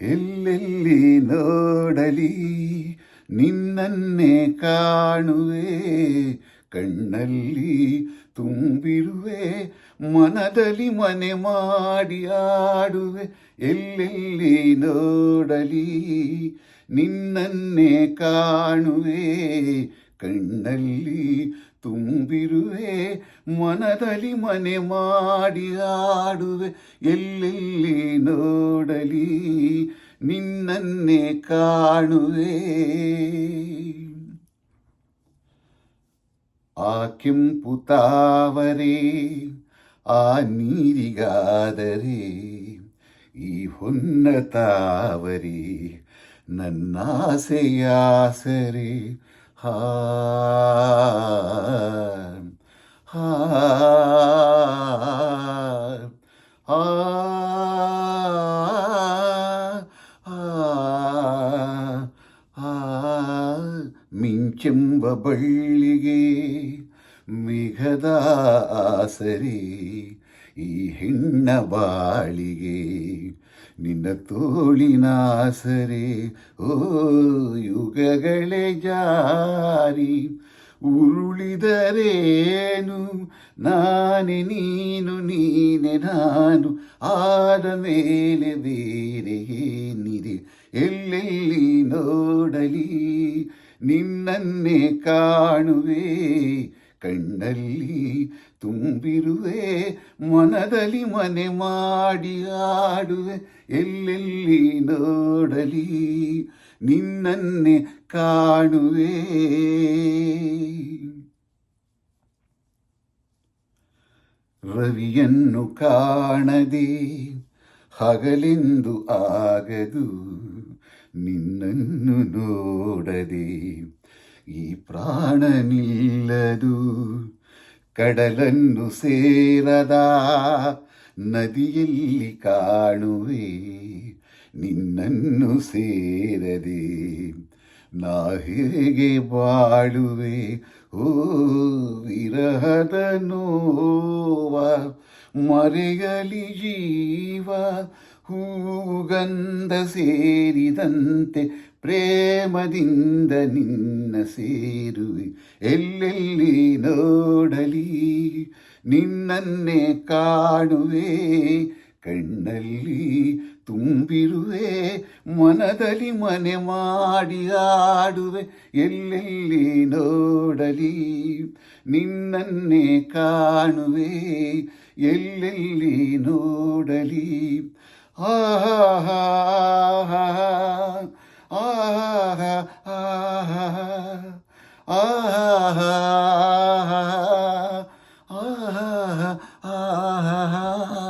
ಎಲ್ಲೆಲ್ಲಿ ನೋಡಲಿ ನಿನ್ನನ್ನೇ ಕಾಣುವೆ, ಕಣ್ಣಲ್ಲಿ ತುಂಬಿರುವೆ, ಮನದಲ್ಲಿ ಮನೆ ಮಾಡಿ ಆಡುವೆ. ಎಲ್ಲೆಲ್ಲಿ ನೋಡಲಿ ನಿನ್ನನ್ನೇ ಕಾಣುವೆ, ಕಣ್ಣಲ್ಲಿ ತುಂಬಿರುವೆ, ಮನದಲ್ಲಿ ಮನೆ ಮಾಡಿ ಆಡುವೆ. ಎಲ್ಲೆಲ್ಲಿ ನೋಡಲಿ ನಿನ್ನನ್ನೇ ಕಾಣುವೆ. ಆ ಕೆಂಪು ತಾವರೆ ಆ ನೀರಿಗಾದರೆ, ಈ ಹೊನ್ನ ತಾವರೆ ನನ್ನಾಸೆಯಾಸರೆ. ಹಾ ಹಾ ಹಾ ಮಿಂಚೆಂಬ ಬಳ್ಳಿಗೆ ಮೇಘದ ಆಸರೆ, ಈ ಹೆಣ್ಣ ಬಾಳಿಗೆ ನಿನ್ನ ತೋಳಿನಾಸರೆ. ಓ ಯುಗಗಳೇ ಜಾರಿ ಉರುಳಿದರೇನು, ನಾನೇ ನೀನು ನೀನೆ ನಾನು, ಆದ ಮೇಲೆ ಬೇರೆ ಏನಿದೆ. ಎಲ್ಲೆಲ್ಲಿ ನೋಡಲಿ ನಿನ್ನನ್ನೇ ಕಾಣುವೆ, ಕಣ್ಣಲ್ಲಿ ತುಂಬಿರುವೆ, ಮನದಲ್ಲಿ ಮನೆ ಮಾಡಿ ಆಡುವೆ. ಎಲ್ಲೆಲ್ಲಿ ನೋಡಲಿ ನಿನ್ನನ್ನೇ ಕಾಣುವೆ. ರವಿಯನ್ನು ಕಾಣದೆ ಹಗಲೆಂದು ಆಗದು, ನಿನ್ನನ್ನು ನೋಡದೆ ಈ ಪ್ರಾಣ ನಿಲ್ಲದು. ಕಡಲನ್ನು ಸೇರದ ನದಿಯಲ್ಲಿ ಕಾಣುವೆ, ನಿನ್ನನ್ನು ಸೇರದೆ ನಾ ಹೇಗೆ ಬಾಳುವೆ. ಓ ವಿರಹದ ನೋವ ಮರೆಯಲಿ ಜೀವ, ಹೂಗಂಧ ಸೇರಿದಂತೆ ಪ್ರೇಮದಿಂದ ನಿನ್ನ ಸೇರುವೆ. ಎಲ್ಲೆಲ್ಲಿ ನೋಡಲಿ ನಿನ್ನನ್ನೇ ಕಾಣುವೆ, ಕಣ್ಣಲ್ಲಿ ತುಂಬಿರುವೆ, ಮನದಲ್ಲಿ ಮನೆ ಮಾಡಿ ಆಡುವೆ. ಎಲ್ಲೆಲ್ಲಿ ನೋಡಲಿ ನಿನ್ನನ್ನೇ ಕಾಣುವೆ, ಎಲ್ಲೆಲ್ಲಿ ನೋಡಲಿ. ಆಹಾ ಆಹಾ ಆಹಾ ಆಹಾ ಆಹಾ ಆಹಾ.